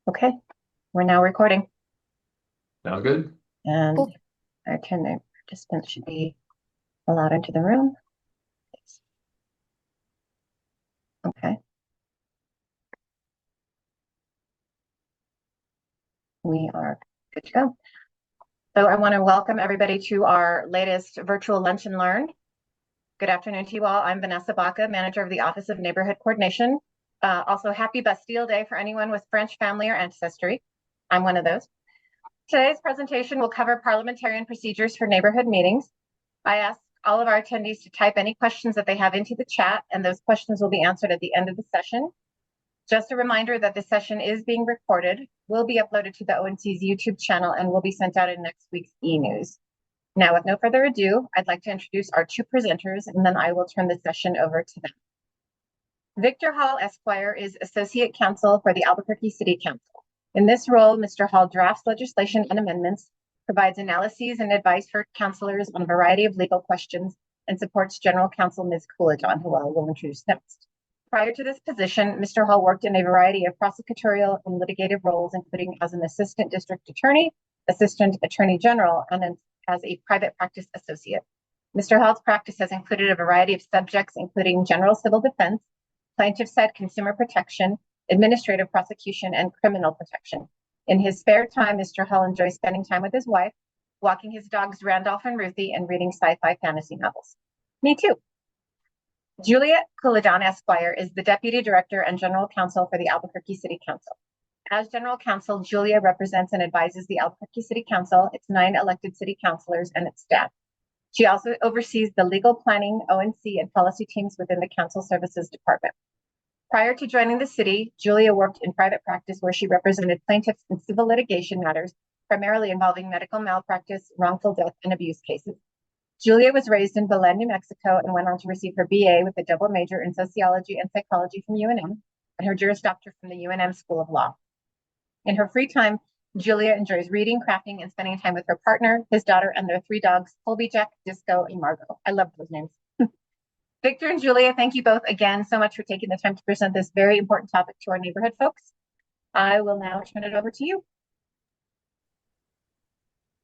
Okay, we're now recording, Now good? and Cool. our attending participants should be allowed into the room. Okay. We are good to go. So I want to welcome everybody to our latest virtual lunch and learn. Good afternoon to you all. I'm Vanessa Baca, manager of the Office of Neighborhood Coordination. Also, happy Bastille Day for anyone with French family or ancestry. I'm one of those. Today's presentation will cover parliamentarian procedures for neighborhood meetings. I ask all of our attendees to type any questions that they have into the chat, and those questions will be answered at the end of the session. Just a reminder that the session is being recorded, will be uploaded to the ONC's YouTube channel, and will be sent out in next week's e-news. Now, with no further ado, I'd like to introduce our two presenters, and then I will turn the session over to them. Victor Hall, Esquire, is Associate Counsel for the Albuquerque City Council. In this role, Mr. Hall drafts legislation and amendments, provides analyses and advice for councilors on a variety of legal questions, and supports General Counsel Ms. Coulloudon, who I will introduce next. Prior to this position, Mr. Hall worked in a variety of prosecutorial and litigative roles, including as an assistant district attorney, assistant attorney general, and as a private practice associate. Mr. Hall's practice has included a variety of subjects, including general civil defense, plaintiff side consumer protection, administrative prosecution, and criminal protection. In his spare time, Mr. Hall enjoys spending time with his wife, walking his dogs Randolph and Ruthie, and reading sci-fi fantasy novels. Me too. Julia Coulloudon, Esquire, is the Deputy Director and General Counsel for the Albuquerque City Council. As General Counsel, Julia represents and advises the Albuquerque City Council, its 9 elected city councilors, and its staff. She also oversees the legal planning, ONC, and policy teams within the Council Services Department. Prior to joining the city, Julia worked in private practice where she represented plaintiffs in civil litigation matters, primarily involving medical malpractice, wrongful death, and abuse cases. Julia was raised in Belen, New Mexico, and went on to receive her BA with a double major in sociology and psychology from UNM, and her Juris Doctor from the UNM School of Law. In her free time, Julia enjoys reading, crafting, and spending time with her partner, his daughter, and their 3 dogs, Colby, Jack, Disco, and Margot. I love those names. Victor and Julia, thank you both again so much for taking the time to present this very important topic to our neighborhood folks. I will now turn it over to you.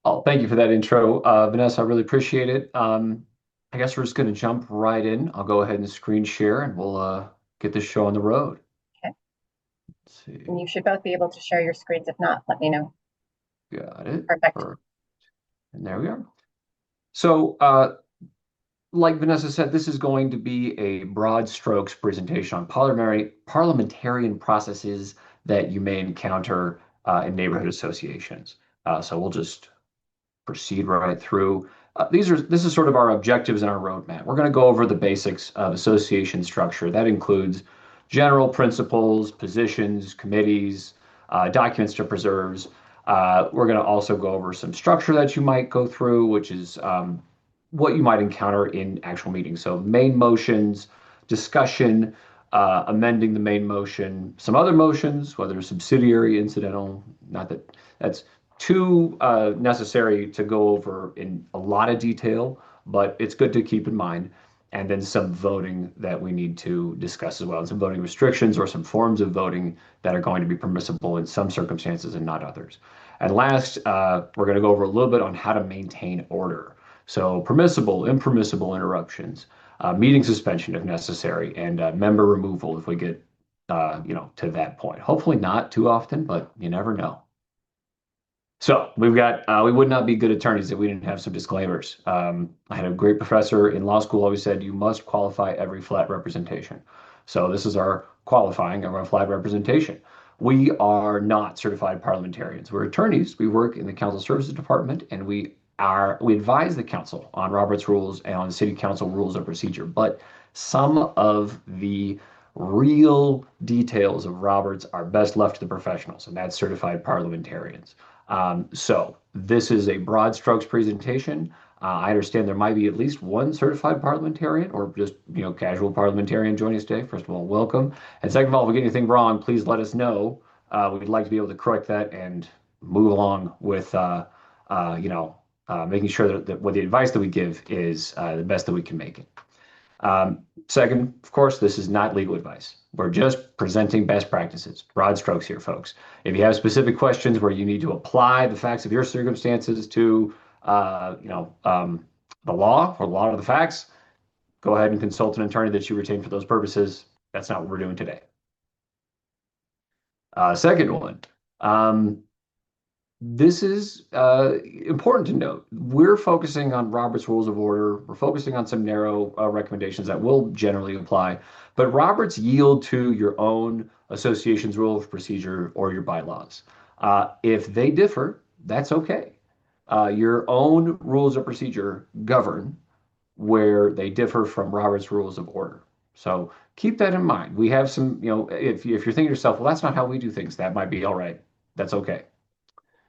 Oh, thank you for that intro, Vanessa. I really appreciate it. I guess we're just going to jump right in. I'll go ahead and screen share, and we'll get this show on the road. Okay. Let's see. And you should both be able to share your screens. If not, let me know. Got it. Perfect. And there we are. So, like Vanessa said, this is going to be a broad strokes presentation on parliamentarian processes that you may encounter in neighborhood associations. So we'll just proceed right through. This is sort of our objectives and our roadmap. We're going to go over the basics of association structure. That includes general principles, positions, committees, documents to preserve. We're going to also go over some structure that you might go through, which is what you might encounter in actual meetings. So main motions, discussion, amending the main motion, some other motions, whether subsidiary, incidental, not that that's too necessary to go over in a lot of detail, but it's good to keep in mind. And then some voting that we need to discuss as well, and some voting restrictions or some forms of voting that are going to be permissible in some circumstances and not others. And last, we're going to go over a little bit on how to maintain order. So permissible, impermissible interruptions, meeting suspension if necessary, and member removal if we get, to that point. Hopefully not too often, but you never know. So we've got, we would not be good attorneys if we didn't have some disclaimers. I had a great professor in law school always said, you must qualify every flat representation. So this is our qualifying of our flat representation. We are not certified parliamentarians. We're attorneys. We work in the Council Services Department, and we advise the council on Robert's rules and on city council rules of procedure. But some of the real details of Roberts are best left to the professionals, and that's certified parliamentarians. So this is a broad strokes presentation. I understand there might be at least one certified parliamentarian or just, casual parliamentarian joining us today. First of all, welcome. And second of all, if we get anything wrong, please let us know. We'd like to be able to correct that and move along with, making sure that what the advice that we give is the best that we can make it. Second, of course, this is not legal advice. We're just presenting best practices, broad strokes here, folks. If you have specific questions where you need to apply the facts of your circumstances to, the law or a lot of the facts, go ahead and consult an attorney that you retain for those purposes. That's not what we're doing today. Second one, this is important to note. We're focusing on Robert's Rules of Order. We're focusing on some narrow recommendations that will generally apply, but Roberts yield to your own association's rule of procedure or your bylaws. If they differ, that's okay. Your own rules of procedure govern where they differ from Robert's Rules of Order. So keep that in mind. We have some, if you're thinking to yourself, well, that's not how we do things, that might be all right. That's okay.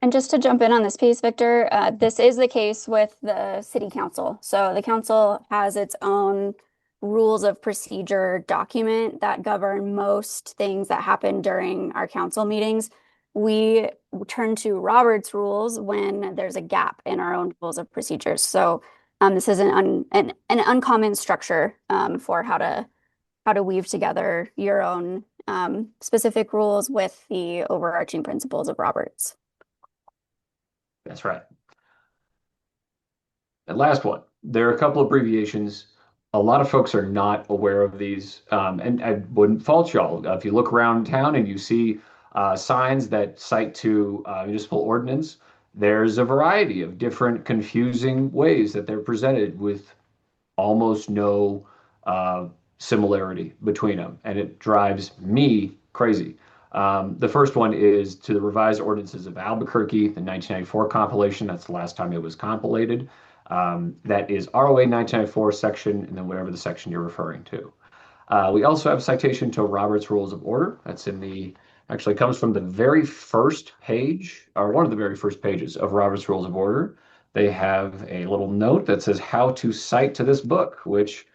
And just to jump in on this piece, Victor, this is the case with the city council. So the council has its own rules of procedure document that govern most things that happen during our council meetings. We turn to Robert's rules when there's a gap in our own rules of procedures. So this is an uncommon structure for how to weave together your own specific rules with the overarching principles of Roberts. That's right. And last one, there are a couple abbreviations. A lot of folks are not aware of these, and I wouldn't fault y'all. If you look around town and you see signs that cite to municipal ordinance, there's a variety of different confusing ways that they're presented with almost no similarity between them, and it drives me crazy. The first one is to the revised ordinances of Albuquerque, the 1994 compilation. That's the last time it was compilated. That is ROA 1994 section, and then whatever the section you're referring to. We also have a citation to Robert's Rules of Order. That's actually comes from the very first page, or one of the very first pages of Robert's Rules of Order. They have a little note that says how to cite to this book, which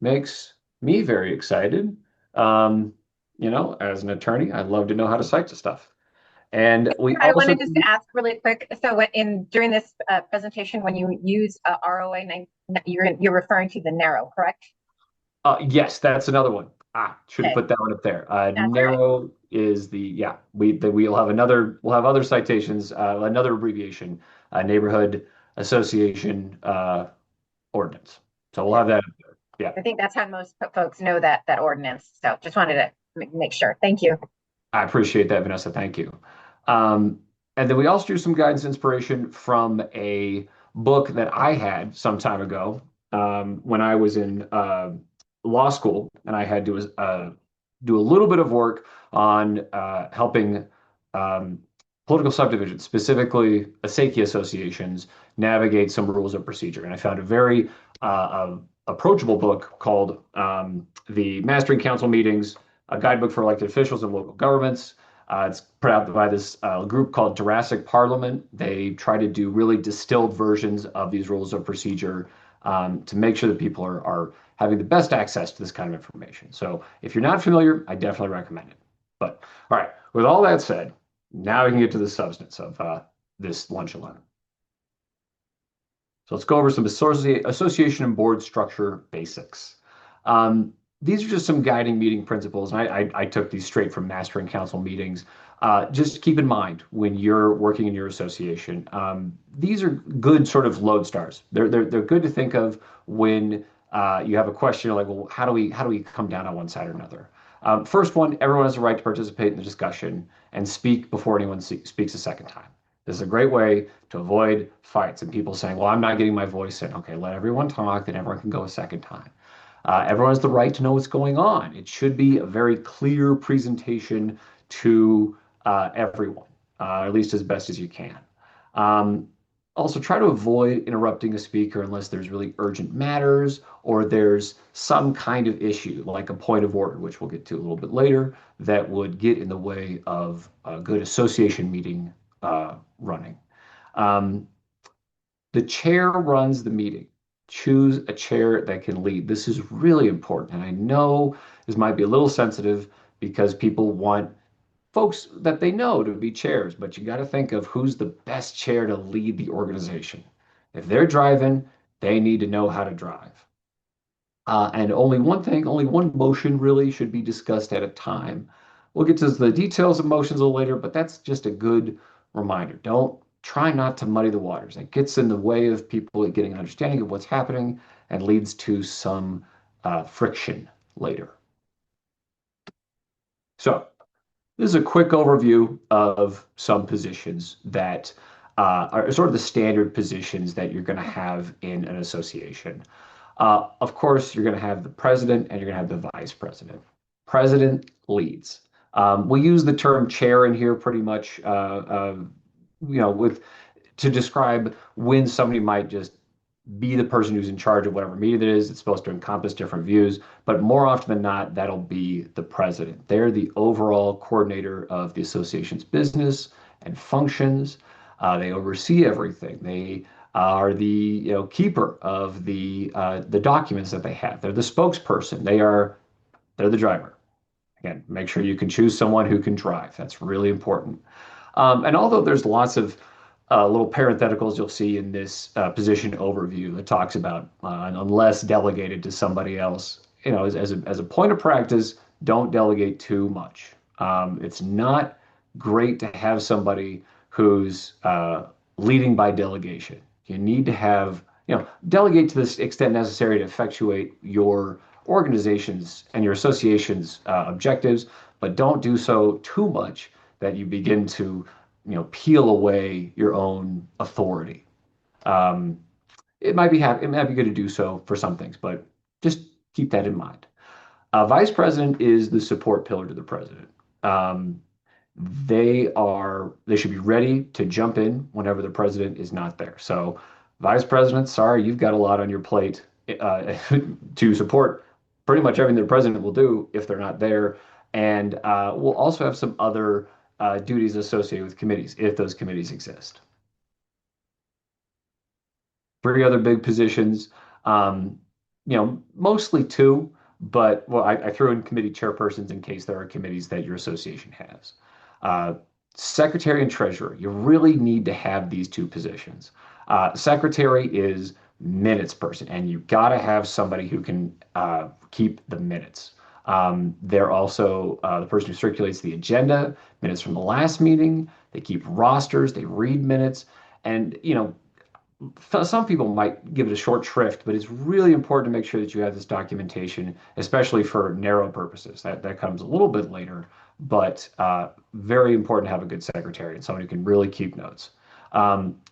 makes me very excited. As an attorney, I'd love to know how to cite to stuff. And I wanted just to ask really quick. So during this presentation, when you use ROA, you're referring to the narrow, correct? Yes, that's another one. Should have put that one up there. Narrow right. Is we'll have other citations, another abbreviation, neighborhood association ordinance. So we'll have that up there. Yeah. I think that's how most folks know that ordinance. So just wanted to make sure. Thank you. I appreciate that, Vanessa. Thank you. And then we also drew some guidance inspiration from a book that I had some time ago when I was in law school, and I had to do a little bit of work on helping political subdivisions, specifically Asaiki associations, navigate some rules of procedure. And I found a very approachable book called The Mastering Council Meetings, a guidebook for elected officials and local governments. It's put out by this group called Jurassic Parliament. They try to do really distilled versions of these rules of procedure to make sure that people are having the best access to this kind of information. So if you're not familiar, I definitely recommend it. But all right, with all that said, now we can get to the substance of this lunch and learn. So let's go over some association and board structure basics. These are just some guiding meeting principles, and I took these straight from Mastering Council meetings. Just keep in mind when you're working in your association, these are good sort of lodestars. They're good to think of when you have a question like, well, how do we come down on one side or another? First one, everyone has a right to participate in the discussion and speak before anyone speaks a second time. This is a great way to avoid fights and people saying, well, I'm not getting my voice in. Okay, let everyone talk, then everyone can go a second time. Everyone has the right to know what's going on. It should be a very clear presentation to everyone, at least as best as you can. Also, try to avoid interrupting a speaker unless there's really urgent matters or there's some kind of issue, like a point of order, which we'll get to a little bit later, that would get in the way of a good association meeting running. The chair runs the meeting. Choose a chair that can lead. This is really important. And I know this might be a little sensitive because people want folks that they know to be chairs, but you got to think of who's the best chair to lead the organization. If they're driving, they need to know how to drive. And only one motion really should be discussed at a time. We'll get to the details of motions a little later, but that's just a good reminder. Don't try not to muddy the waters. It gets in the way of people getting an understanding of what's happening and leads to some friction later. So this is a quick overview of some positions that are sort of the standard positions that you're going to have in an association. Of course, you're going to have the president and you're going to have the vice president. President leads. We use the term chair in here pretty much, to describe when somebody might just be the person who's in charge of whatever meeting it is. It's supposed to encompass different views, but more often than not, that'll be the president. They're the overall coordinator of the association's business and functions. They oversee everything. They are the keeper of the documents that they have. They're the spokesperson. They're the driver. Again, make sure you can choose someone who can drive. That's really important. And although there's lots of little parentheticals you'll see in this position overview that talks about unless delegated to somebody else, as a point of practice, don't delegate too much. It's not great to have somebody who's leading by delegation. You need to have, delegate to the extent necessary to effectuate your organization's and your association's objectives, but don't do so too much that you begin to, peel away your own authority. It might be good to do so for some things, but just keep that in mind. Vice president is the support pillar to the president. They should be ready to jump in whenever the president is not there. So, vice president, sorry, you've got a lot on your plate to support pretty much everything the president will do if they're not there. And we'll also have some other duties associated with committees if those committees exist. 3 other big positions, mostly 2, but I threw in committee chairpersons in case there are committees that your association has. Secretary and treasurer, you really need to have these 2 positions. Secretary is minutes person, and you've got to have somebody who can keep the minutes. They're also the person who circulates the agenda, minutes from the last meeting. They keep rosters, they read minutes, and some people might give it a short shrift, but it's really important to make sure that you have this documentation, especially for narrow purposes. That comes a little bit later, but very important to have a good secretary and someone who can really keep notes.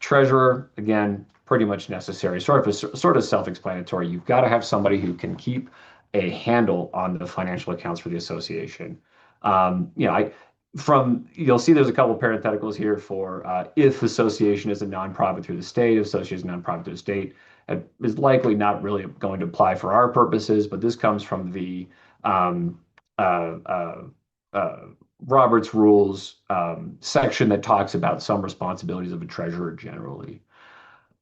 Treasurer, again, pretty much necessary, sort of self-explanatory. You've got to have somebody who can keep a handle on the financial accounts for the association. You'll see there's a couple of parentheticals here for if association is a nonprofit through the state, association is a nonprofit through the state. It is likely not really going to apply for our purposes, but this comes from the Robert's Rules section that talks about some responsibilities of a treasurer generally.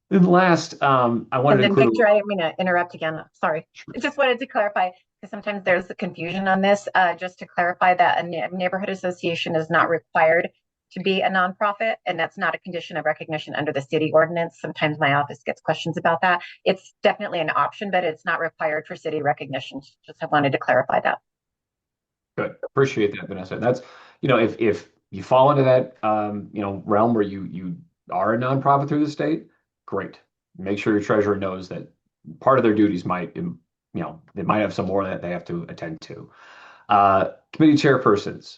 And last, I wanted to include. Victor, I didn't mean to interrupt again. Sorry. I just wanted to clarify, because sometimes there's the confusion on this. Just to clarify that a neighborhood association is not required to be a nonprofit, and that's not a condition of recognition under the city ordinance. Sometimes my office gets questions about that. It's definitely an option, but it's not required for city recognition. Just I wanted to clarify that. Good. Appreciate that, Vanessa. That's, if you fall into that, realm where you are a nonprofit through the state, great. Make sure your treasurer knows that part of their duties might, they might have some more that they have to attend to. Committee chairpersons,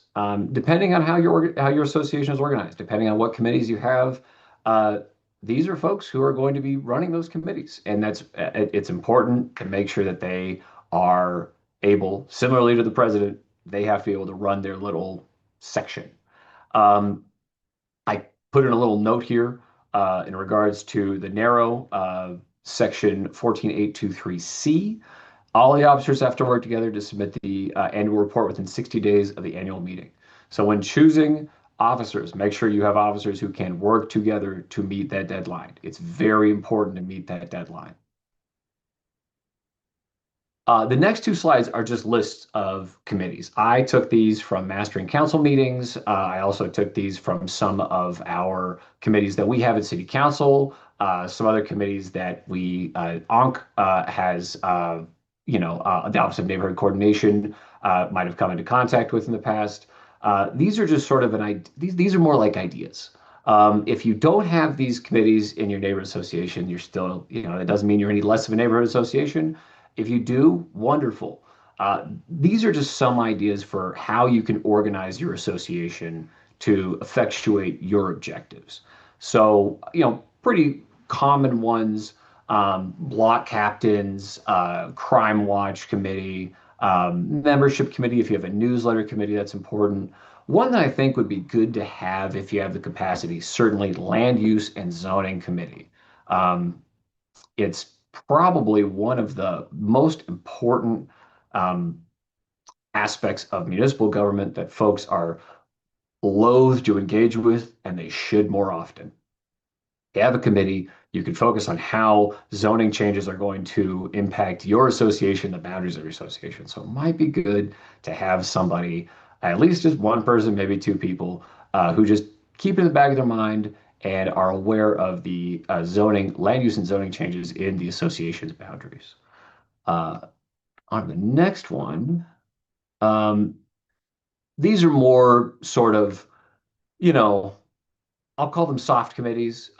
depending on how your association is organized, depending on what committees you have, these are folks who are going to be running those committees, and it's important to make sure that they are able, similarly to the president, they have to be able to run their little section. I put in a little note here in regards to the narrow section 14823C. All the officers have to work together to submit the annual report within 60 days of the annual meeting. So when choosing officers, make sure you have officers who can work together to meet that deadline. It's very important to meet that deadline. The next 2 slides are just lists of committees. I took these from mastering council meetings. I also took these from some of our committees that we have at City Council, some other committees that ONC has the Office of Neighborhood Coordination might have come into contact with in the past. These are just sort of these are more like ideas. If you don't have these committees in your neighborhood association, you're still, it doesn't mean you're any less of a neighborhood association. If you do, wonderful. These are just some ideas for how you can organize your association to effectuate your objectives. So, pretty common ones, block captains, crime watch committee, membership committee. If you have a newsletter committee, that's important. One that I think would be good to have if you have the capacity, certainly land use and zoning committee. It's probably one of the most important aspects of municipal government that folks are loath to engage with, and they should more often. You have a committee, you can focus on how zoning changes are going to impact your association, the boundaries of your association. So it might be good to have somebody, at least just one person, maybe two people, who just keep it in the back of their mind and are aware of the land use and zoning changes in the association's boundaries. On the next one, these are more sort of, I'll call them soft committees.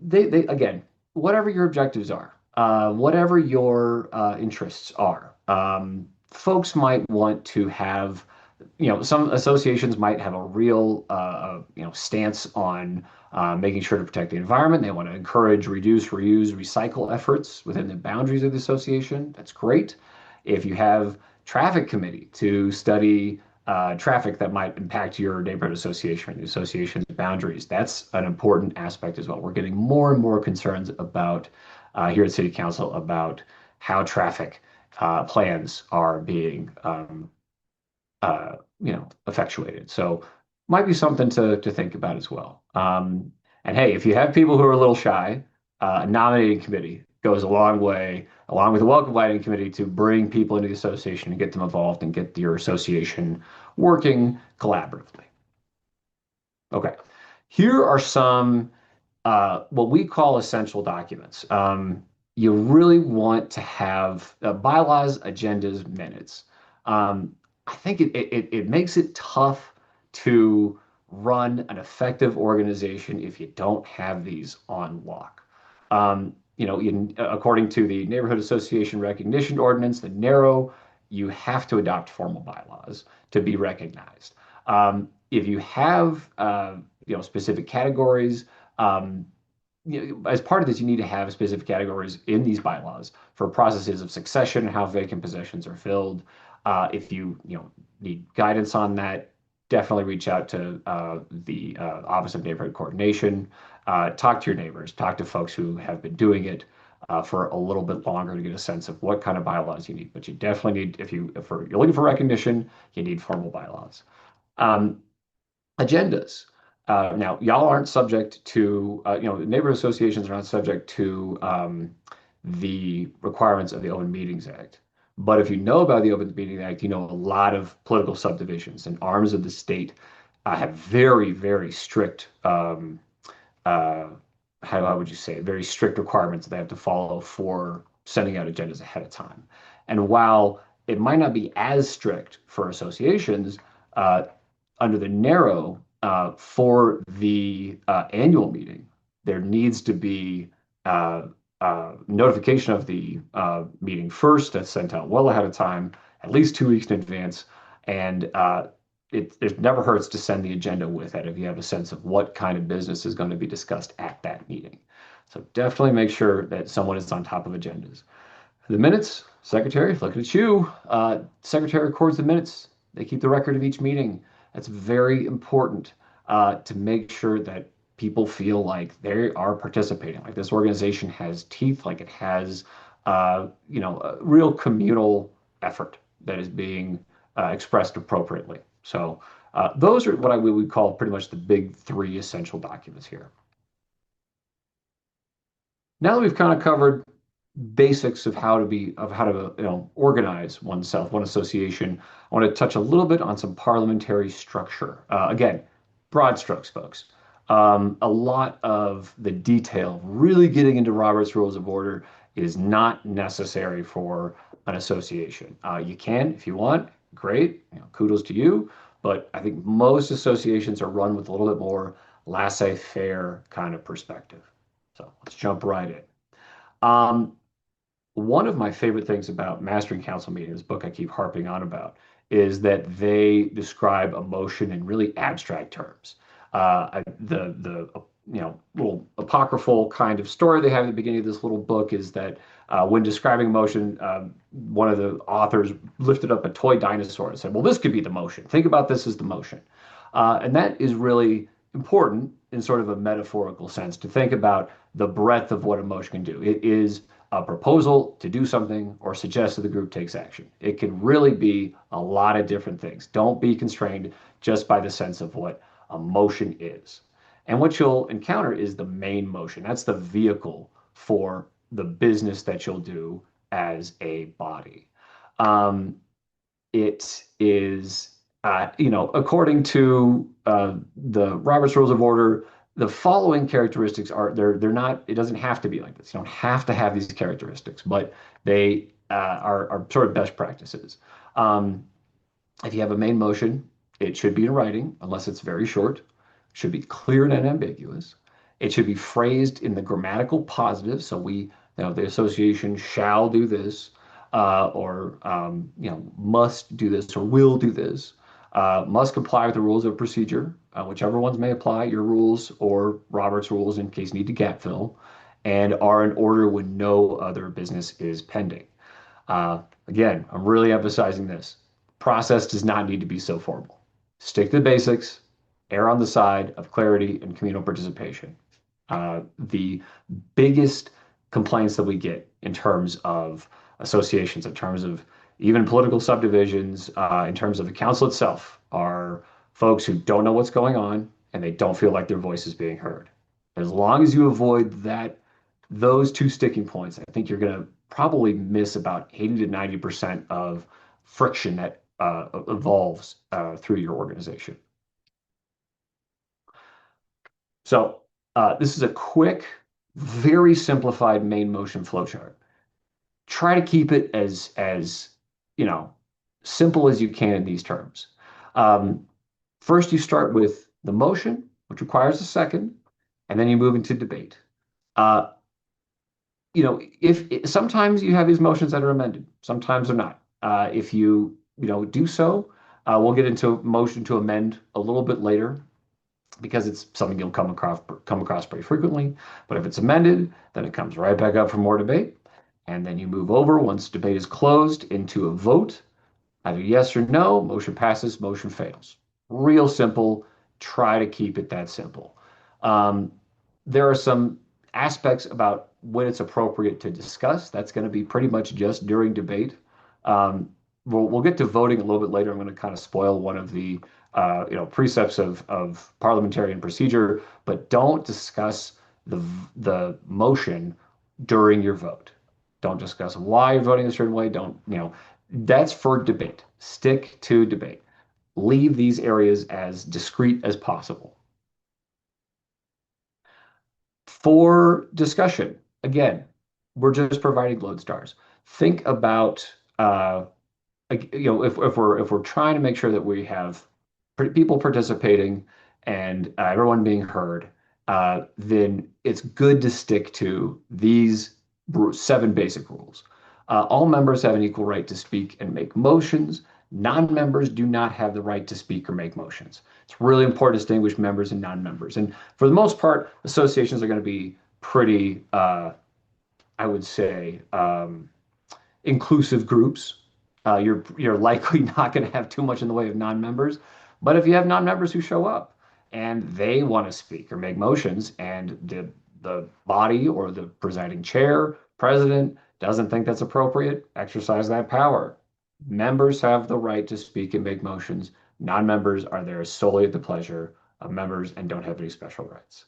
They again, whatever your objectives are, whatever your interests are, folks might want to have, some associations might have a real, stance on making sure to protect the environment. They want to encourage, reduce, reuse, recycle efforts within the boundaries of the association. That's great. If you have traffic committee to study traffic that might impact your neighborhood association, the association's boundaries, that's an important aspect as well. We're getting more and more concerns about here at City Council about how traffic plans are being effectuated. So might be something to think about as well. And hey, if you have people who are a little shy, a nominating committee goes a long way, along with the welcome inviting committee, to bring people into the association and get them involved and get your association working collaboratively. Okay, here are some what we call essential documents. You really want to have bylaws, agendas, minutes. I think it makes it tough to run an effective organization if you don't have these on lock. According to the Neighborhood Association Recognition Ordinance, the NARO, you have to adopt formal bylaws to be recognized. If you have, specific categories, as part of this, you need to have specific categories in these bylaws for processes of succession and how vacant possessions are filled. If you need guidance on that, definitely reach out to the Office of Neighborhood Coordination. Talk to your neighbors, talk to folks who have been doing it for a little bit longer to get a sense of what kind of bylaws you need. But you definitely need, if you're looking for recognition, you need formal bylaws. Agendas. Now, y'all aren't subject to, neighborhood associations are not subject to the requirements of the Open Meetings Act. But if you know about the Open Meetings Act, you know a lot of political subdivisions and arms of the state have very, very strict, how would you say, very strict requirements that they have to follow for sending out agendas ahead of time. And while it might not be as strict for associations, under the NARO, for the annual meeting, there needs to be notification of the meeting first. That's sent out well ahead of time, at least 2 weeks in advance. And it never hurts to send the agenda with it if you have a sense of what kind of business is going to be discussed at that meeting. So definitely make sure that someone is on top of agendas. The minutes, secretary, looking at you. Secretary records the minutes. They keep the record of each meeting. That's very important to make sure that people feel like they are participating, like this organization has teeth, like it has, a real communal effort that is being expressed appropriately. So those are what we would call pretty much the big 3 essential documents here. Now that we've kind of covered basics of how to organize oneself, one association, I want to touch a little bit on some parliamentary structure. Again, broad strokes, folks. A lot of the detail, really getting into Robert's Rules of Order, is not necessary for an association. You can, if you want, great, kudos to you. But I think most associations are run with a little bit more laissez-faire kind of perspective. So let's jump right in. One of my favorite things about Mastering Council meetings, the book I keep harping on about, is that they describe emotion in really abstract terms. The little apocryphal kind of story they have at the beginning of this little book is that when describing emotion, one of the authors lifted up a toy dinosaur and said, "Well, this could be the motion. Think about this as the motion," and that is really important in sort of a metaphorical sense to think about the breadth of what emotion can do. It is a proposal to do something or suggest that the group takes action. It can really be a lot of different things. Don't be constrained just by the sense of what emotion is. And what you'll encounter is the main motion. That's the vehicle for the business that you'll do as a body. It is, according to the Robert's Rules of Order, the following characteristics they're not, it doesn't have to be like this. You don't have to have these characteristics, but they are sort of best practices. If you have a main motion, it should be in writing, unless it's very short. It should be clear and unambiguous. It should be phrased in the grammatical positive. So the association shall do this, or must do this, or will do this. Must comply with the rules of procedure, whichever ones may apply, your rules or Robert's rules in case you need to gap fill, and are in order when no other business is pending. Again, I'm really emphasizing this. Process does not need to be so formal. Stick to the basics, err on the side of clarity and communal participation. The biggest complaints that we get in terms of associations, in terms of even political subdivisions, in terms of the council itself, are folks who don't know what's going on and they don't feel like their voice is being heard. As long as you avoid those two sticking points, I think you're going to probably miss about 80 to 90% of friction that evolves through your organization. So this is a quick, very simplified main motion flowchart. Try to keep it as simple as you can in these terms. First, you start with the motion, which requires a second, and then you move into debate. If sometimes you have these motions that are amended, sometimes they're not. If you do so, we'll get into motion to amend a little bit later, because it's something you'll come across pretty frequently. But if it's amended, then it comes right back up for more debate. And then you move over, once debate is closed, into a vote. Either yes or no, motion passes, motion fails. Real simple. Try to keep it that simple. There are some aspects about when it's appropriate to discuss. That's going to be pretty much just during debate. We'll get to voting a little bit later. I'm going to kind of spoil one of the precepts of parliamentarian procedure, but don't discuss the motion during your vote. Don't discuss why you're voting a certain way. That's for debate. Stick to debate. Leave these areas as discreet as possible. For discussion, again, we're just providing lodestars. Think about, if we're trying to make sure that we have people participating and everyone being heard, then it's good to stick to these 7 basic rules. All members have an equal right to speak and make motions. Non-members do not have the right to speak or make motions. It's really important to distinguish members and non-members. And for the most part, associations are going to be pretty, I would say, inclusive groups. You're likely not going to have too much in the way of non-members. But if you have non-members who show up and they want to speak or make motions, and the body or the presiding chair, president, doesn't think that's appropriate, exercise that power. Members have the right to speak and make motions. Non-members are there solely at the pleasure of members and don't have any special rights.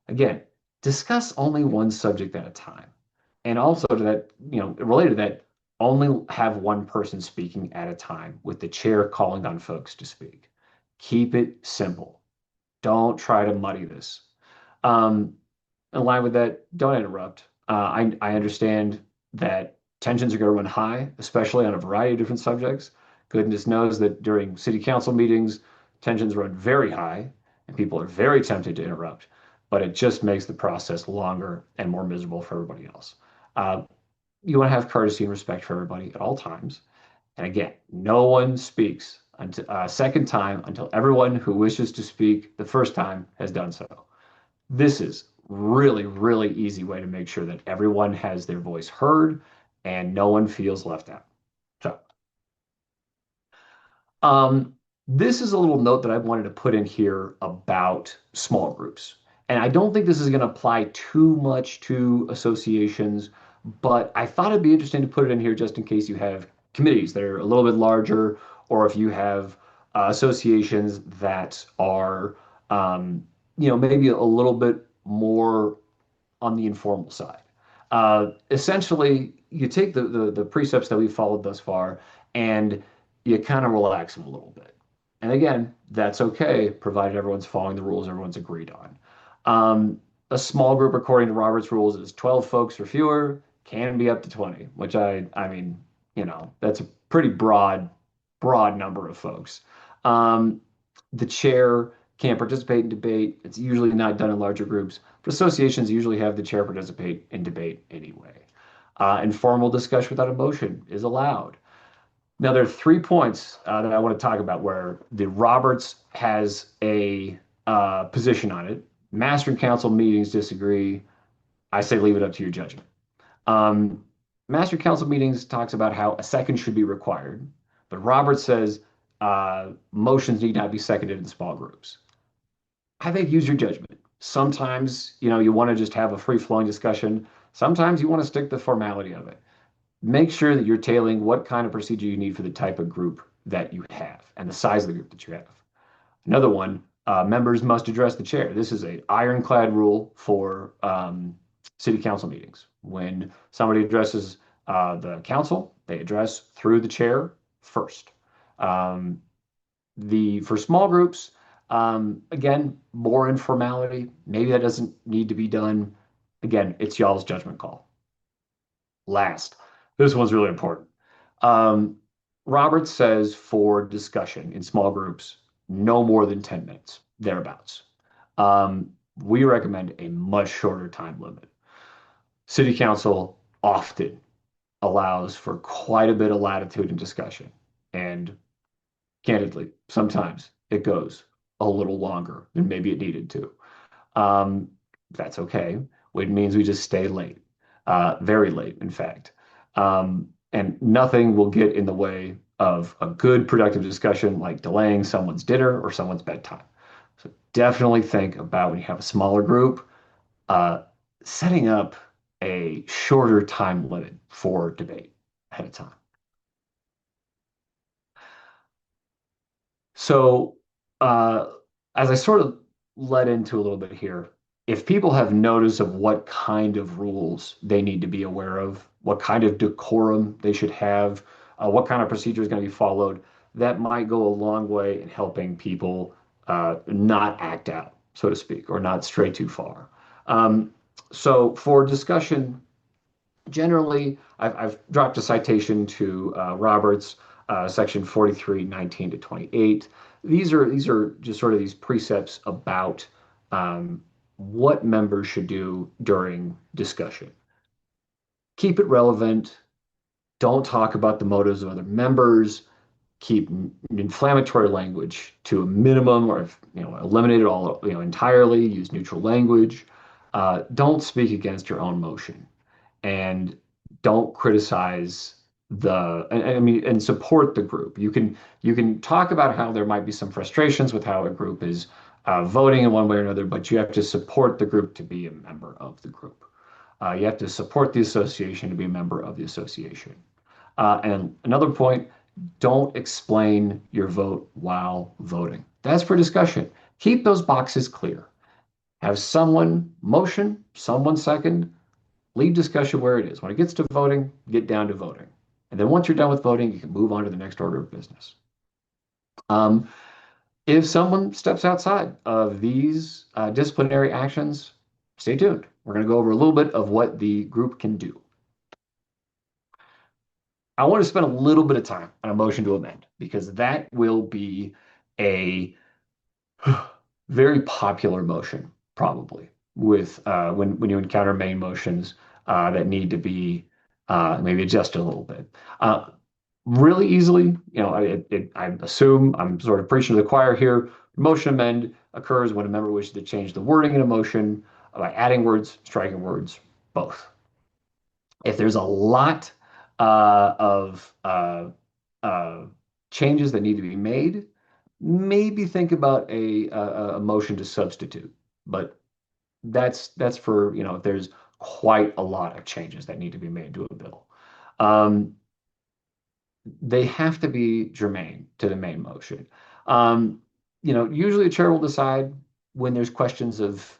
Again, discuss only one subject at a time. And also to that, related to that, only have one person speaking at a time, with the chair calling on folks to speak. Keep it simple. Don't try to muddy this. In line with that, don't interrupt. I understand that tensions are going to run high, especially on a variety of different subjects. Goodness knows that during city council meetings, tensions run very high and people are very tempted to interrupt, but it just makes the process longer and more miserable for everybody else. You want to have courtesy and respect for everybody at all times. And again, no one speaks until second time until everyone who wishes to speak the first time has done so. This is really, really easy way to make sure that everyone has their voice heard and no one feels left out. So, this is a little note that I wanted to put in here about small groups. And I don't think this is going to apply too much to associations, but I thought it'd be interesting to put it in here just in case you have committees that are a little bit larger, or if you have associations that are, maybe a little bit more on the informal side. Essentially, you take the precepts that we've followed thus far and you kind of relax them a little bit. And again, that's okay, provided everyone's following the rules everyone's agreed on. A small group, according to Robert's rules, is 12 folks or fewer, can be up to 20, which I mean, that's a pretty broad number of folks. The chair can't participate in debate. It's usually not done in larger groups, but associations usually have the chair participate in debate anyway. Informal discussion without a motion is allowed. Now, there are 3 points that I want to talk about where the Roberts has a position on it. Master and council meetings disagree. I say leave it up to your judgment. Master council meetings talks about how a second should be required, but Roberts says motions need not be seconded in small groups. I think use your judgment. Sometimes, you want to just have a free-flowing discussion. Sometimes you want to stick to the formality of it. Make sure that you're tailoring what kind of procedure you need for the type of group that you have and the size of the group that you have. Another one, members must address the chair. This is an ironclad rule for city council meetings. When somebody addresses the council, they address through the chair first. For small groups, again, more informality. Maybe that doesn't need to be done. Again, it's y'all's judgment call. Last, this one's really important. Roberts says for discussion in small groups, no more than 10 minutes, thereabouts. We recommend a much shorter time limit. City council often allows for quite a bit of latitude in discussion. And candidly, sometimes it goes a little longer than maybe it needed to. That's okay. It means we just stay late, very late, in fact. And nothing will get in the way of a good, productive discussion like delaying someone's dinner or someone's bedtime. So definitely think about when you have a smaller group, setting up a shorter time limit for debate ahead of time. So as I sort of led into a little bit here, if people have notice of what kind of rules they need to be aware of, what kind of decorum they should have, what kind of procedure is going to be followed, that might go a long way in helping people not act out, so to speak, or not stray too far. So for discussion, generally, I've dropped a citation to Roberts, section 43:19 to 28. These are just sort of these precepts about what members should do during discussion. Keep it relevant. Don't talk about the motives of other members. Keep inflammatory language to a minimum, or eliminate it all entirely. Use neutral language. Don't speak against your own motion, and don't criticize and support the group. You can talk about how there might be some frustrations with how a group is voting in one way or another, but you have to support the group to be a member of the group. You have to support the association to be a member of the association. And another point, don't explain your vote while voting. That's for discussion. Keep those boxes clear. Have someone motion, someone second, leave discussion where it is. When it gets to voting, get down to voting. And then once you're done with voting, you can move on to the next order of business. If someone steps outside of these disciplinary actions, stay tuned. We're going to go over a little bit of what the group can do. I want to spend a little bit of time on a motion to amend because that will be a very popular motion, probably, with when you encounter main motions that need to be maybe adjusted a little bit. Really easily, I assume I'm sort of preaching to the choir here. Motion amend occurs when a member wishes to change the wording in a motion by adding words, striking words, both. If there's a lot of changes that need to be made, maybe think about a motion to substitute. But that's for, if there's quite a lot of changes that need to be made to a bill. They have to be germane to the main motion. Usually the chair will decide when there's questions of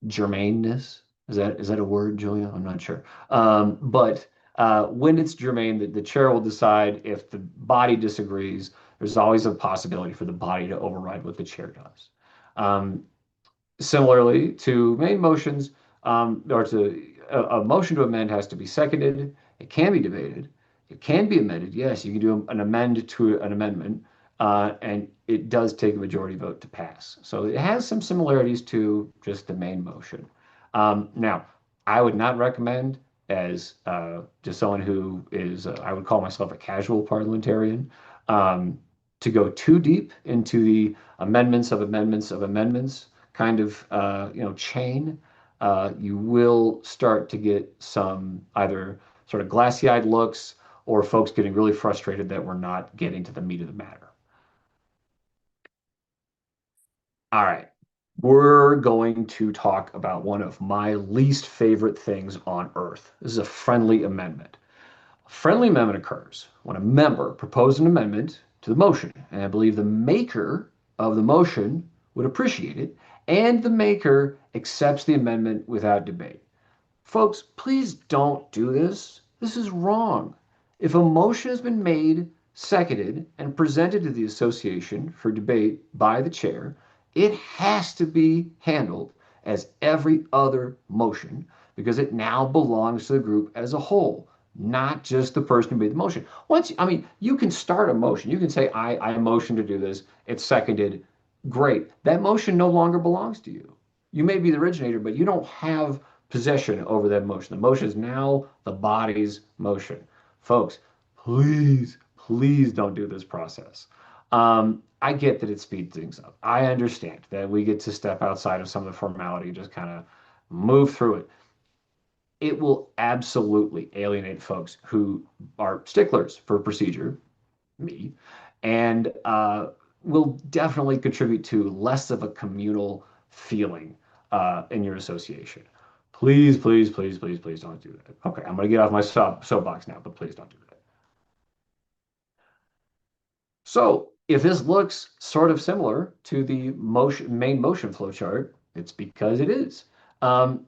germaneness. Is that a word, Julia? I'm not sure. But when it's germane, the chair will decide. If the body disagrees, there's always a possibility for the body to override what the chair does. Similarly to main motions, or to a motion to amend has to be seconded. It can be debated. It can be amended. Yes, you can do an amend to an amendment, and it does take a majority vote to pass. So it has some similarities to just the main motion. Now, I would not recommend, as just someone who is, I would call myself a casual parliamentarian, to go too deep into the amendments of amendments of amendments kind of chain. You will start to get some either sort of glassy-eyed looks or folks getting really frustrated that we're not getting to the meat of the matter. All right, we're going to talk about one of my least favorite things on earth. This is a friendly amendment. A friendly amendment occurs when a member proposed an amendment to the motion, and I believe the maker of the motion would appreciate it, and the maker accepts the amendment without debate. Folks, please don't do this. This is wrong. If a motion has been made, seconded, and presented to the association for debate by the chair, it has to be handled as every other motion because it now belongs to the group as a whole, not just the person who made the motion. You can start a motion. You can say, I motion to do this. It's seconded. Great. That motion no longer belongs to you. You may be the originator, but you don't have possession over that motion. The motion is now the body's motion. Folks, please, please don't do this process. I get that it speeds things up. I understand that we get to step outside of some of the formality and just kind of move through it. It will absolutely alienate folks who are sticklers for procedure, me, and will definitely contribute to less of a communal feeling in your association. Please, please, please, please, please don't do that. Okay, I'm going to get off my soapbox now, but please don't do that. So if this looks sort of similar to the main motion flowchart, it's because it is.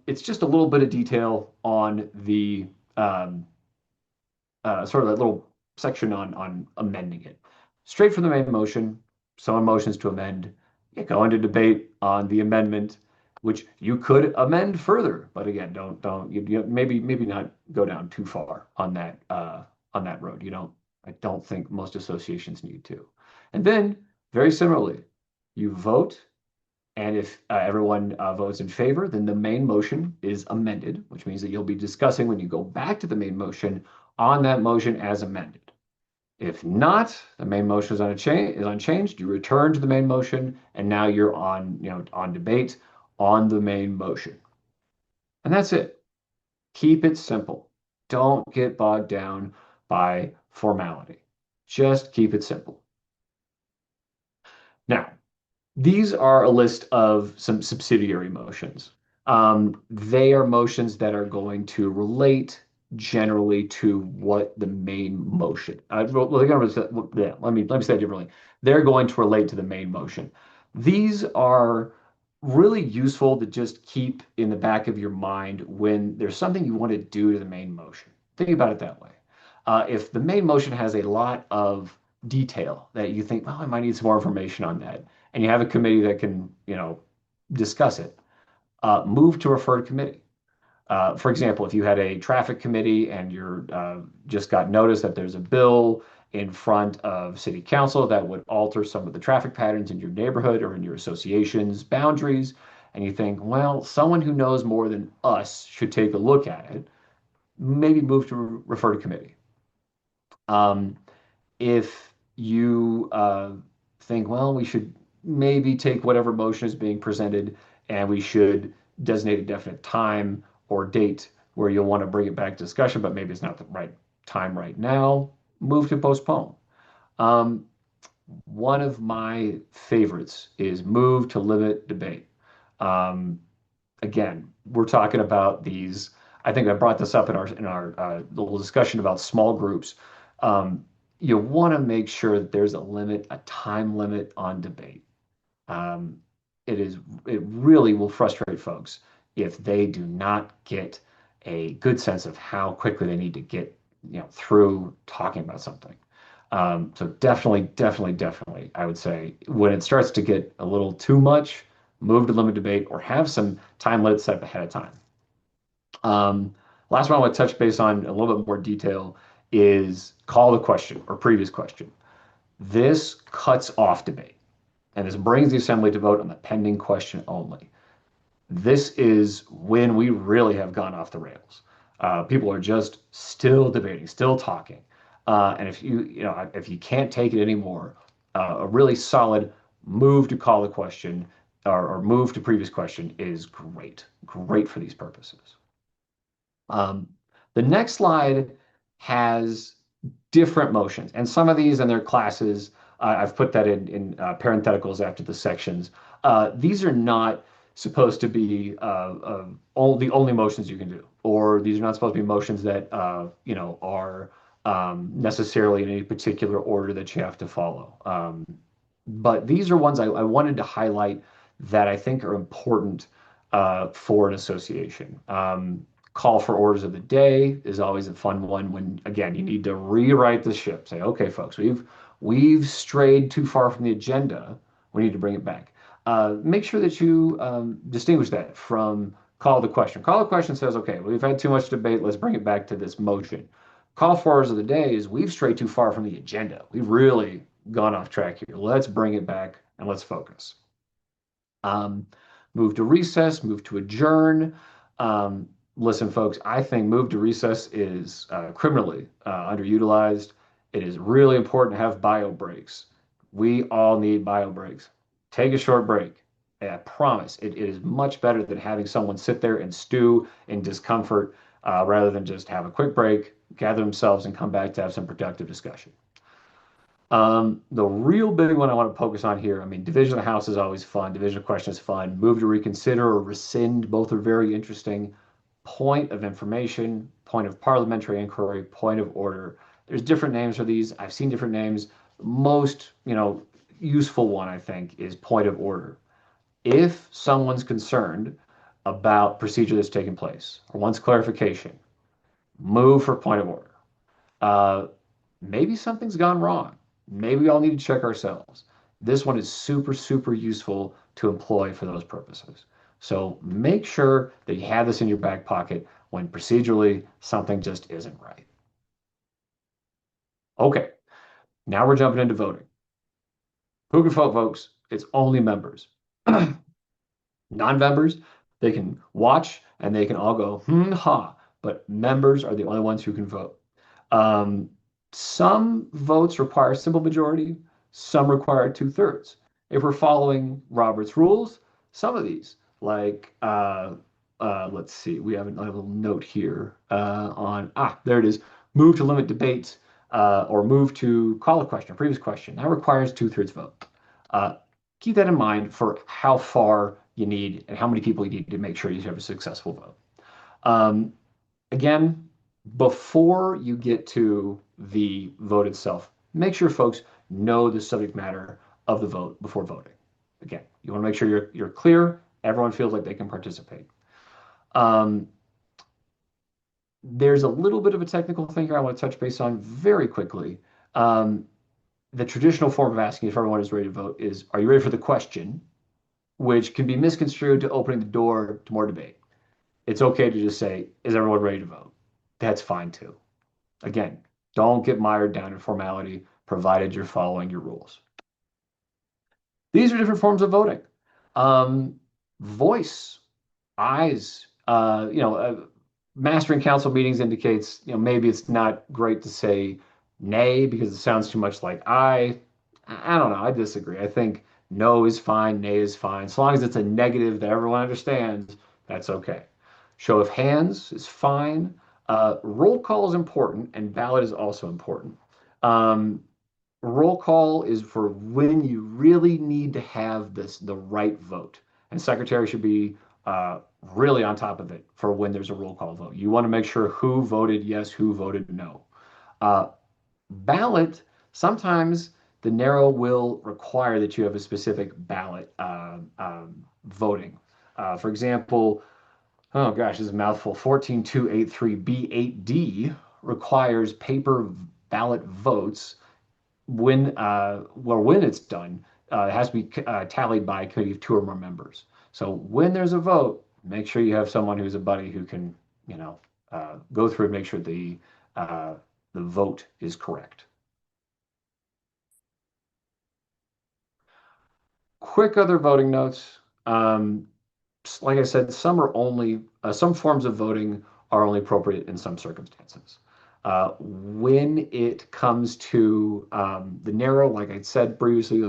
It's just a little bit of detail on the sort of that little section on amending it. Straight from the main motion, someone motions to amend. You go into debate on the amendment, which you could amend further, but again, maybe not go down too far on that road. I don't think most associations need to. And then, very similarly, you vote, and if everyone votes in favor, then the main motion is amended, which means that you'll be discussing when you go back to the main motion on that motion as amended. If not, the main motion is unchanged. You return to the main motion, and now you're on debate on the main motion. And that's it. Keep it simple. Don't get bogged down by formality. Just keep it simple. Now, these are a list of some subsidiary motions. They are motions that are going to relate generally to what the main motion. Let me say it differently. They're going to relate to the main motion. These are really useful to just keep in the back of your mind when there's something you want to do to the main motion. Think about it that way. If the main motion has a lot of detail that you think, well, I might need some more information on that, and you have a committee that can, discuss it, move to refer to committee. For example, if you had a traffic committee and you're just got notice that there's a bill in front of city council that would alter some of the traffic patterns in your neighborhood or in your association's boundaries, and you think, well, someone who knows more than us should take a look at it, maybe move to refer to committee. If you think, well, we should maybe take whatever motion is being presented and we should designate a definite time or date where you'll want to bring it back to discussion, but maybe it's not the right time right now, move to postpone. One of my favorites is move to limit debate. Again, we're talking about these. I think I brought this up in our little discussion about small groups. You want to make sure that there's a time limit on debate. It really will frustrate folks if they do not get a good sense of how quickly they need to get, through talking about something. So definitely, I would say when it starts to get a little too much, move to limit debate or have some time limits set up ahead of time. Last one I want to touch base on a little bit more detail is call the question or previous question. This cuts off debate, and this brings the assembly to vote on the pending question only. This is when we really have gone off the rails. People are just still debating, still talking. And if you can't take it anymore, a really solid move to call the question or move to previous question is great for these purposes. The next slide has different motions, and some of these in their classes, I've put that in parentheticals after the sections. These are not supposed to be the only motions you can do, or these are not supposed to be motions that are necessarily in any particular order that you have to follow. But these are ones I wanted to highlight that I think are important for an association. Call for orders of the day is always a fun one when, again, you need to rewrite the ship. Say, okay, folks, we've strayed too far from the agenda. We need to bring it back. Make sure that you distinguish that from call the question. Call the question says, okay, we've had too much debate. Let's bring it back to this motion. Call for orders of the day is we've strayed too far from the agenda. We've really gone off track here. Let's bring it back and let's focus. Move to recess, move to adjourn. Listen, folks, I think move to recess is criminally underutilized. It is really important to have bio breaks. We all need bio breaks. Take a short break. I promise it is much better than having someone sit there and stew in discomfort rather than just have a quick break, gather themselves, and come back to have some productive discussion. The real big one I want to focus on here, division of the House is always fun. Division of question is fun. Move to reconsider or rescind, both are very interesting. Point of information, point of parliamentary inquiry, point of order. There's different names for these. I've seen different names. Most, useful one, I think, is point of order. If someone's concerned about procedure that's taking place or wants clarification, move for point of order. Maybe something's gone wrong. Maybe we all need to check ourselves. This one is super useful to employ for those purposes. So make sure that you have this in your back pocket when procedurally something just isn't right. Okay, now we're jumping into voting. Who can vote, folks? It's only members. Non-members, they can watch and they can all go, ha, but members are the only ones who can vote. Some votes require simple majority, some require 2/3. If we're following Robert's rules, some of these, like, let's see, we have a little note here there it is, move to limit debates or move to call a question, previous question, that requires 2/3 vote. Keep that in mind for how far you need and how many people you need to make sure you have a successful vote. Again, before you get to the vote itself, make sure folks know the subject matter of the vote before voting. Again, you want to make sure you're clear, everyone feels like they can participate. There's a little bit of a technical thing here I want to touch base on very quickly. The traditional form of asking if everyone is ready to vote is, are you ready for the question? Which can be misconstrued to opening the door to more debate. it's okay to just say, is everyone ready to vote? That's fine too. Again, don't get mired down in formality, provided you're following your rules. These are different forms of voting. Voice, eyes, mastering council meetings indicates, maybe it's not great to say nay because it sounds too much like I don't know. I disagree. I think no is fine, nay is fine. As long as it's a negative that everyone understands, that's okay. Show of hands is fine. Roll call is important, and ballot is also important. Roll call is for when you really need to have the right vote, and secretary should be really on top of it for when there's a roll call vote. You want to make sure who voted yes, who voted no. Ballot, sometimes the narrow will require that you have a specific ballot voting. For example, oh gosh, this is a mouthful. 14283B8D requires paper ballot votes when it's done. It has to be tallied by a committee of 2 or more members. So when there's a vote, make sure you have someone who's a buddy who can, go through and make sure the vote is correct. Quick other voting notes. Like I said, some forms of voting are only appropriate in some circumstances. When it comes to the narrow, like I said previously,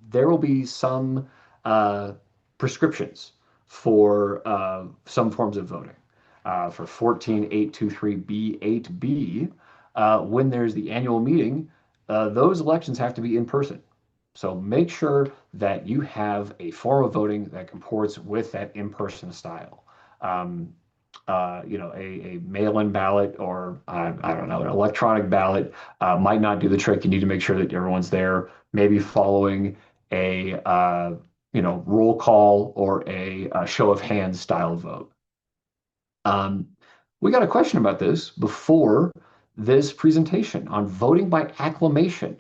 there will be some prescriptions for some forms of voting. For 14823B8B, when there's the annual meeting, those elections have to be in person. So make sure that you have a form of voting that comports with that in-person style. A mail-in ballot or I don't know, an electronic ballot might not do the trick. You need to make sure that everyone's there, maybe following a roll call or a show of hands style vote. We got a question about this before this presentation on voting by acclamation.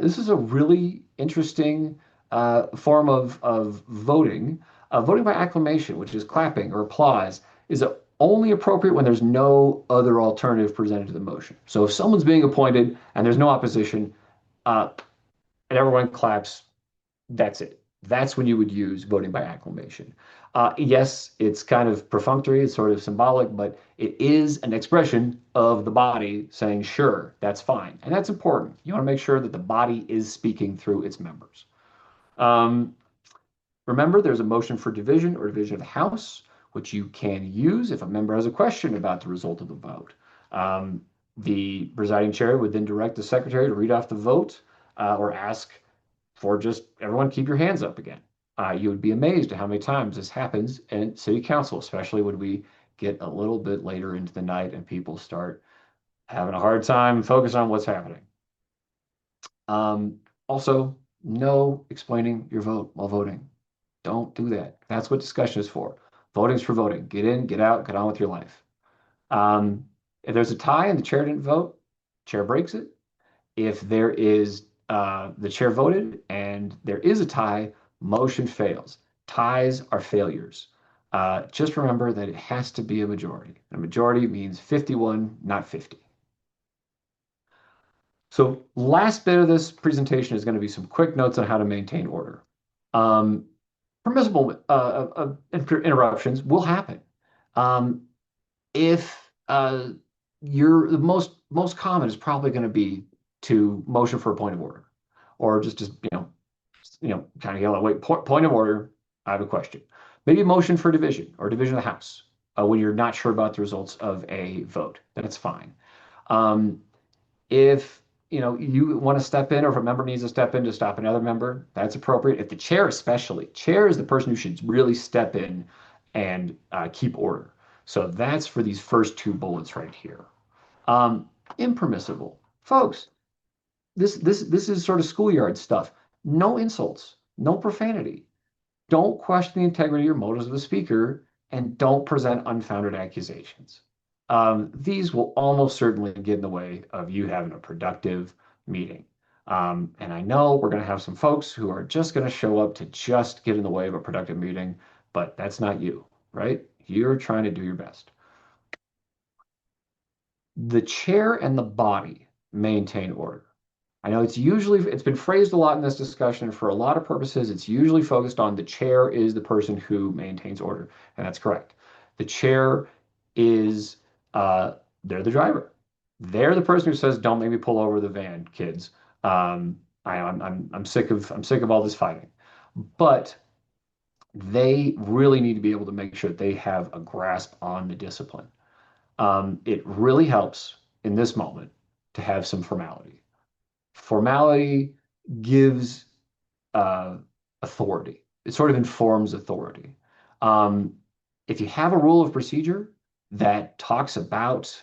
This is a really interesting form of voting. Voting by acclamation, which is clapping or applause, is only appropriate when there's no other alternative presented to the motion. So if someone's being appointed and there's no opposition, and everyone claps, that's it. That's when you would use voting by acclamation. Yes, it's kind of perfunctory, it's sort of symbolic, but it is an expression of the body saying, sure, that's fine. And that's important. You want to make sure that the body is speaking through its members. Remember, there's a motion for division or division of the House, which you can use if a member has a question about the result of the vote. The presiding chair would then direct the secretary to read off the vote or ask for just everyone keep your hands up again. You would be amazed at how many times this happens in city council, especially when we get a little bit later into the night and people start having a hard time focusing on what's happening. Also, no explaining your vote while voting. Don't do that. That's what discussion is for. Voting's for voting. Get in, get out, get on with your life. If there's a tie and the chair didn't vote, chair breaks it. If there is the chair voted and there is a tie, motion fails. Ties are failures. Just remember that it has to be a majority. A majority means 51, not 50. So last bit of this presentation is going to be some quick notes on how to maintain order. Permissible interruptions will happen. If you're the most common is probably going to be to motion for a point of order, or just kind of yell out, wait, point of order, I have a question. Maybe motion for division or division of the House when you're not sure about the results of a vote. That's fine. If you want to step in, or if a member needs to step in to stop another member, that's appropriate. If the chair especially, chair is the person who should really step in and keep order. So that's for these first 2 bullets right here. Impermissible. Folks, this is sort of schoolyard stuff. No insults, no profanity. Don't question the integrity or motives of the speaker, and don't present unfounded accusations. These will almost certainly get in the way of you having a productive meeting. And I know we're going to have some folks who are just going to show up to just get in the way of a productive meeting, but that's not you, right? You're trying to do your best. The chair and the body maintain order. I know it's been phrased a lot in this discussion. For a lot of purposes, it's usually focused on the chair is the person who maintains order, and that's correct. The chair is they're the driver. They're the person who says, "Don't make me pull over the van, kids. I'm sick of all this fighting." But they really need to be able to make sure that they have a grasp on the discipline. It really helps in this moment to have some formality. Formality gives authority. It sort of informs authority. If you have a rule of procedure that talks about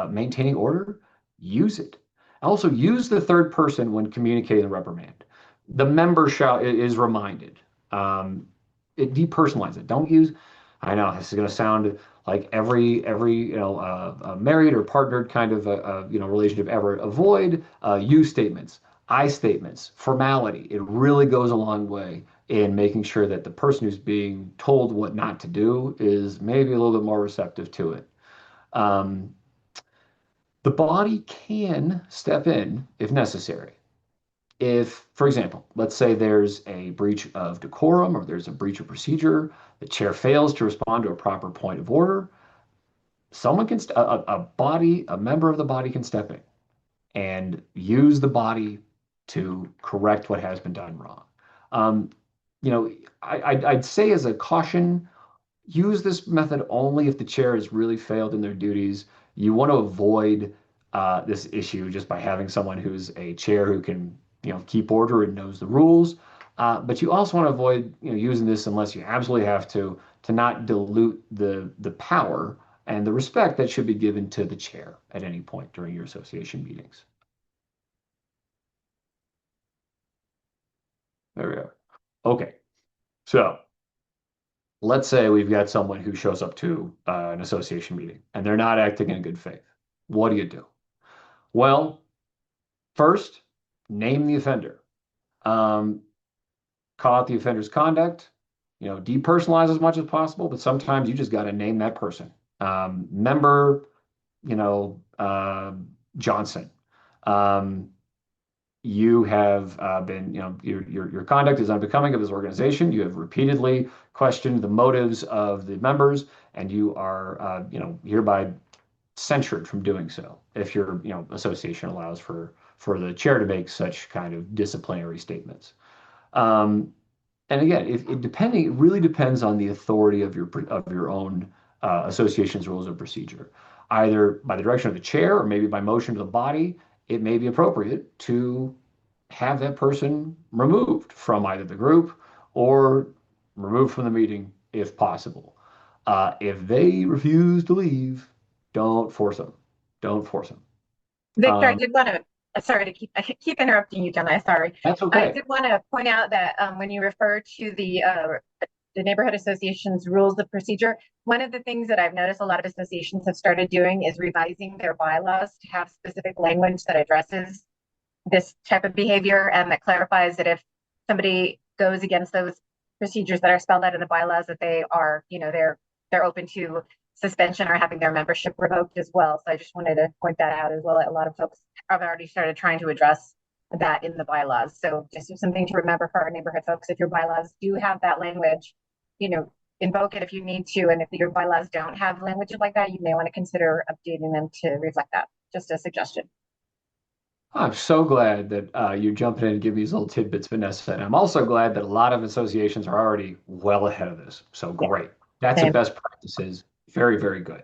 maintaining order, use it. Also, use the third person when communicating the reprimand. The member is reminded. It depersonalize it. Don't use. I know this is going to sound like every married or partnered kind of relationship ever. Avoid you statements, I statements, formality. It really goes a long way in making sure that the person who's being told what not to do is maybe a little bit more receptive to it. The body can step in if necessary. If, for example, let's say there's a breach of decorum or there's a breach of procedure, the chair fails to respond to a proper point of order, someone can, a member of the body can step in and use the body to correct what has been done wrong. I'd say as a caution, use this method only if the chair has really failed in their duties. You want to avoid this issue just by having someone who's a chair who can keep order and knows the rules. But you also want to avoid using this unless you absolutely have to not dilute the power and the respect that should be given to the chair at any point during your association meetings. There we are. Okay, so let's say we've got someone who shows up to an association meeting and they're not acting in good faith. What do you do? Well, first, name the offender. Call out the offender's conduct. Depersonalize as much as possible, but sometimes you just got to name that person. Member, Johnson. You have been, your conduct is unbecoming of this organization. You have repeatedly questioned the motives of the members, and you are, hereby censured from doing so if your, association allows for the chair to make such kind of disciplinary statements. And again, it really depends on the authority of your own association's rules of procedure. Either by the direction of the chair or maybe by motion to the body, it may be appropriate to have that person removed from either the group or removed from the meeting if possible. If they refuse to leave, don't force them. Don't force them. Victor, I did want to, sorry I keep interrupting you, John. I'm sorry. That's okay. I did want to point out that when you refer to the neighborhood association's rules of procedure, one of the things that I've noticed a lot of associations have started doing is revising their bylaws to have specific language that addresses this type of behavior and that clarifies that if somebody goes against those procedures that are spelled out in the bylaws, that they are, they're open to suspension or having their membership revoked as well. So I just wanted to point that out as well. A lot of folks have already started trying to address that in the bylaws. So just something to remember for our neighborhood folks. If your bylaws do have that language, invoke it if you need to. And if your bylaws don't have language like that, you may want to consider updating them to reflect that. Just a suggestion. I'm so glad that you're jumping in and giving these little tidbits, Vanessa. And I'm also glad that a lot of associations are already well ahead of this. So great. That's the best practices. Very, very good.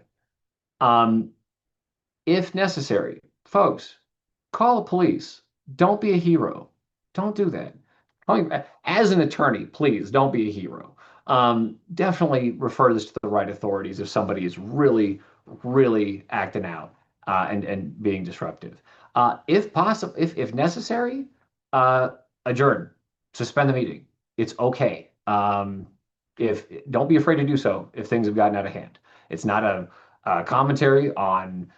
If necessary, folks, call the police. Don't be a hero. Don't do that. As an attorney, please don't be a hero. Definitely refer this to the right authorities if somebody is really, really acting out and being disruptive. If possible, if necessary, adjourn, suspend the meeting. It's okay. Don't be afraid to do so if things have gotten out of hand. It's not a commentary on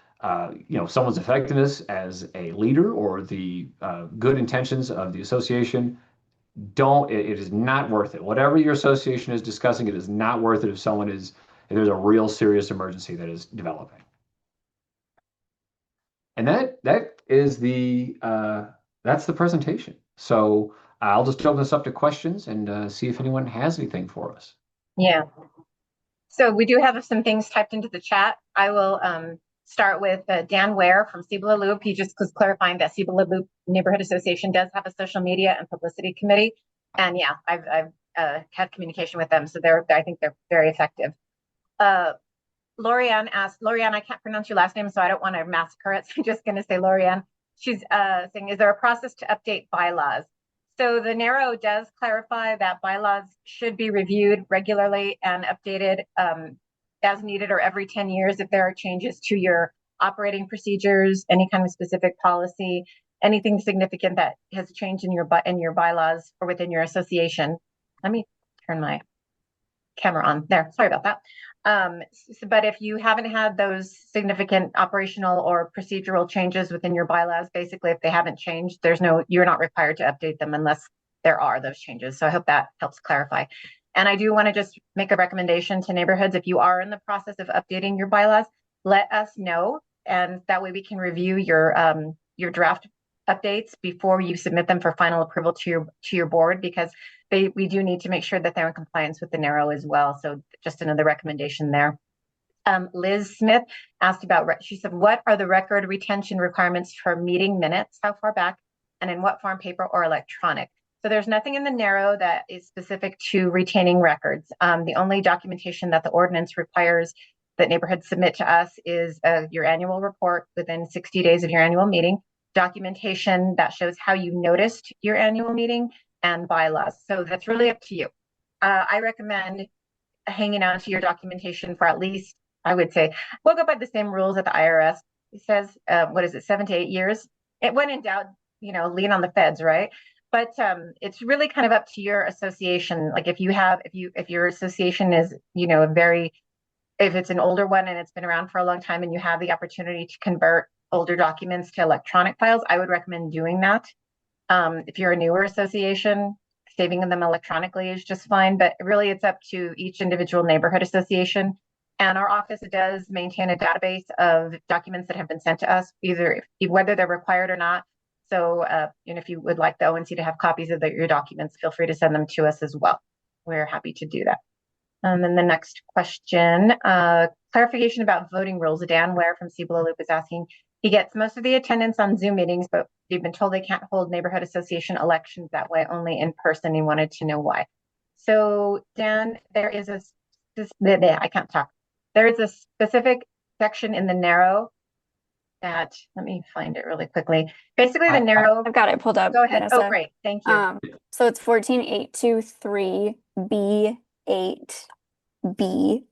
someone's effectiveness as a leader or the good intentions of the association. It is not worth it. Whatever your association is discussing, it is not worth it if someone is if there's a real serious emergency that is developing. And that is that's the presentation. So I'll just open this up to questions and see if anyone has anything for us. Yeah. So we do have some things typed into the chat. I will start with Dan Ware from Cibola Loop. He just was clarifying that Cibola Loop Neighborhood Association does have a social media and publicity committee. And yeah, I've had communication with them. So I think they're very effective. Lorianne asked, Lorianne, I can't pronounce your last name, so I don't want to massacre it. So I'm just going to say Lorianne. She's saying, is there a process to update bylaws? So the narrow does clarify that bylaws should be reviewed regularly and updated as needed or every 10 years if there are changes to your operating procedures, any kind of specific policy, anything significant that has changed in your bylaws or within your association. Let me turn my camera on there. Sorry about that. But if you haven't had those significant operational or procedural changes within your bylaws, basically, if they haven't changed, you're not required to update them unless there are those changes. So I hope that helps clarify. And I do want to just make a recommendation to neighborhoods. If you are in the process of updating your bylaws, let us know. And that way we can review your draft updates before you submit them for final approval to your board, because we do need to make sure that they're in compliance with the narrow as well. So just another recommendation there. Liz Smith asked about, she said, what are the record retention requirements for meeting minutes? How far back and in what form, paper or electronic? So there's nothing in the narrow that is specific to retaining records. The only documentation that the ordinance requires that neighborhoods submit to us is your annual report within 60 days of your annual meeting, documentation that shows how you noticed your annual meeting, and bylaws. So that's really up to you. I recommend hanging on to your documentation for at least, I would say, we'll go by the same rules that the IRS says, 7 to 8 years. When in doubt, lean on the feds, right? But it's really kind of up to your association. Like if your association is, if it's an older one and it's been around for a long time and you have the opportunity to convert older documents to electronic files, I would recommend doing that. If you're a newer association, saving them electronically is just fine, but really it's up to each individual neighborhood association. And our office does maintain a database of documents that have been sent to us, whether they're required or not. So if you would like the ONC to have copies of your documents, feel free to send them to us as well. We're happy to do that. And then the next question, clarification about voting rules. Dan Ware from Cibola Loop is asking, he gets most of the attendance on Zoom meetings, but they've been told they can't hold neighborhood association elections that way, only in person. He wanted to know why. So Dan, there is I can't talk. There is a specific section in the narrow that, let me find it really quickly. Basically the narrow. I've got it pulled up. Go ahead. Vanessa. Oh, great. Thank you. So it's 14823B8B,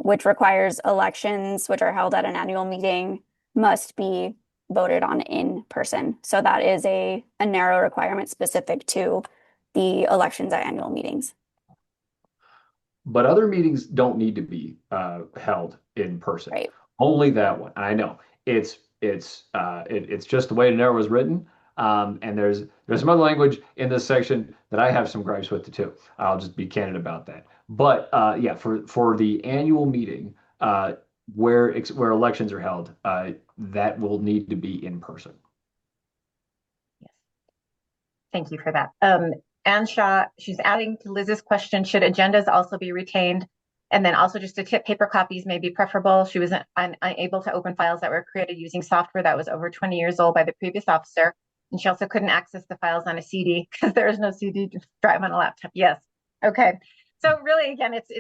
which requires elections, which are held at an annual meeting, must be voted on in person. So that is a narrow requirement specific to the elections at annual meetings. But other meetings don't need to be held in person. Right. Only that one. I know it's just the way the narrow was written. And there's some other language in this section that I have some gripes with too. I'll just be candid about that. But yeah, for the annual meeting, where elections are held, that will need to be in person. Yes. Thank you for that. Ann Shaw, she's adding to Liz's question, should agendas also be retained? And then also just a tip, paper copies may be preferable. She was unable to open files that were created using software that was over 20 years old by the previous officer. And she also couldn't access the files on a CD because there is no CD drive on a laptop. Yes. Okay. So really, again, it's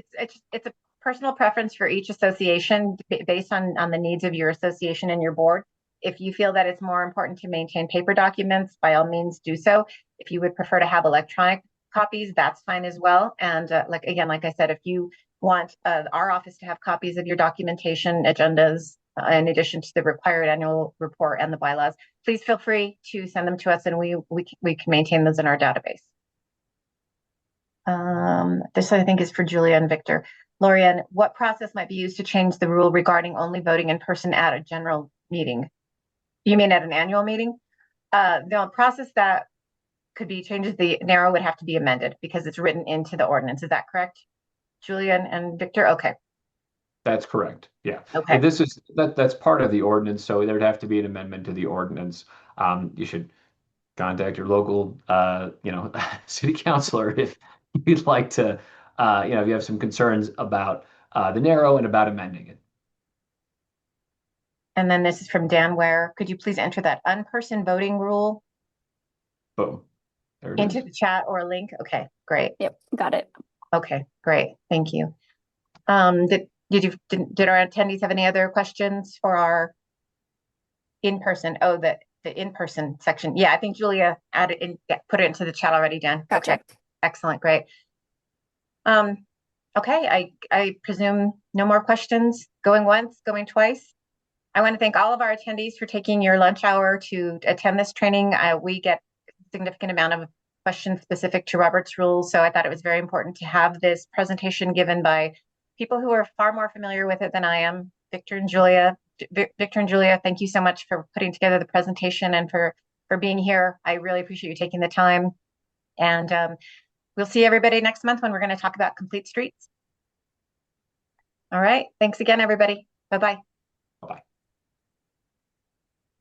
a personal preference for each association based on the needs of your association and your board. If you feel that it's more important to maintain paper documents, by all means do so. If you would prefer to have electronic copies, that's fine as well. And like I said, if you want our office to have copies of your documentation, agendas, in addition to the required annual report and the bylaws, please feel free to send them to us and we can maintain those in our database. This I think is for Julia and Victor. Lorianne, what process might be used to change the rule regarding only voting in person at a general meeting? You mean at an annual meeting? The process that could be changed, the narrow would have to be amended because it's written into the ordinance. Is that correct, Julia and Victor? Okay. That's correct. Yeah. Okay. And that's part of the ordinance, so there'd have to be an amendment to the ordinance. You should contact your local, city councilor if you'd like to, if you have some concerns about the narrow and about amending it. And then this is from Dan Ware. Could you please enter that unperson voting rule Boom. There it into is. the chat or a link? Okay, great. Yep, got it. Okay, great. Thank you. Did our attendees have any other questions for our in-person? Oh, the in-person section. Yeah, I think Julia added in, put it into the chat already, Dan. Gotcha. Okay, excellent, great. Okay, I presume no more questions. Going once, going twice. I want to thank all of our attendees for taking your lunch hour to attend this training. We get a significant amount of questions specific to Robert's rules, so I thought it was very important to have this presentation given by people who are far more familiar with it than I am. Victor and Julia, thank you so much for putting together the presentation and for being here. I really appreciate you taking the time. And we'll see everybody next month when we're going to talk about complete streets. All right. Thanks again, everybody. Bye-bye.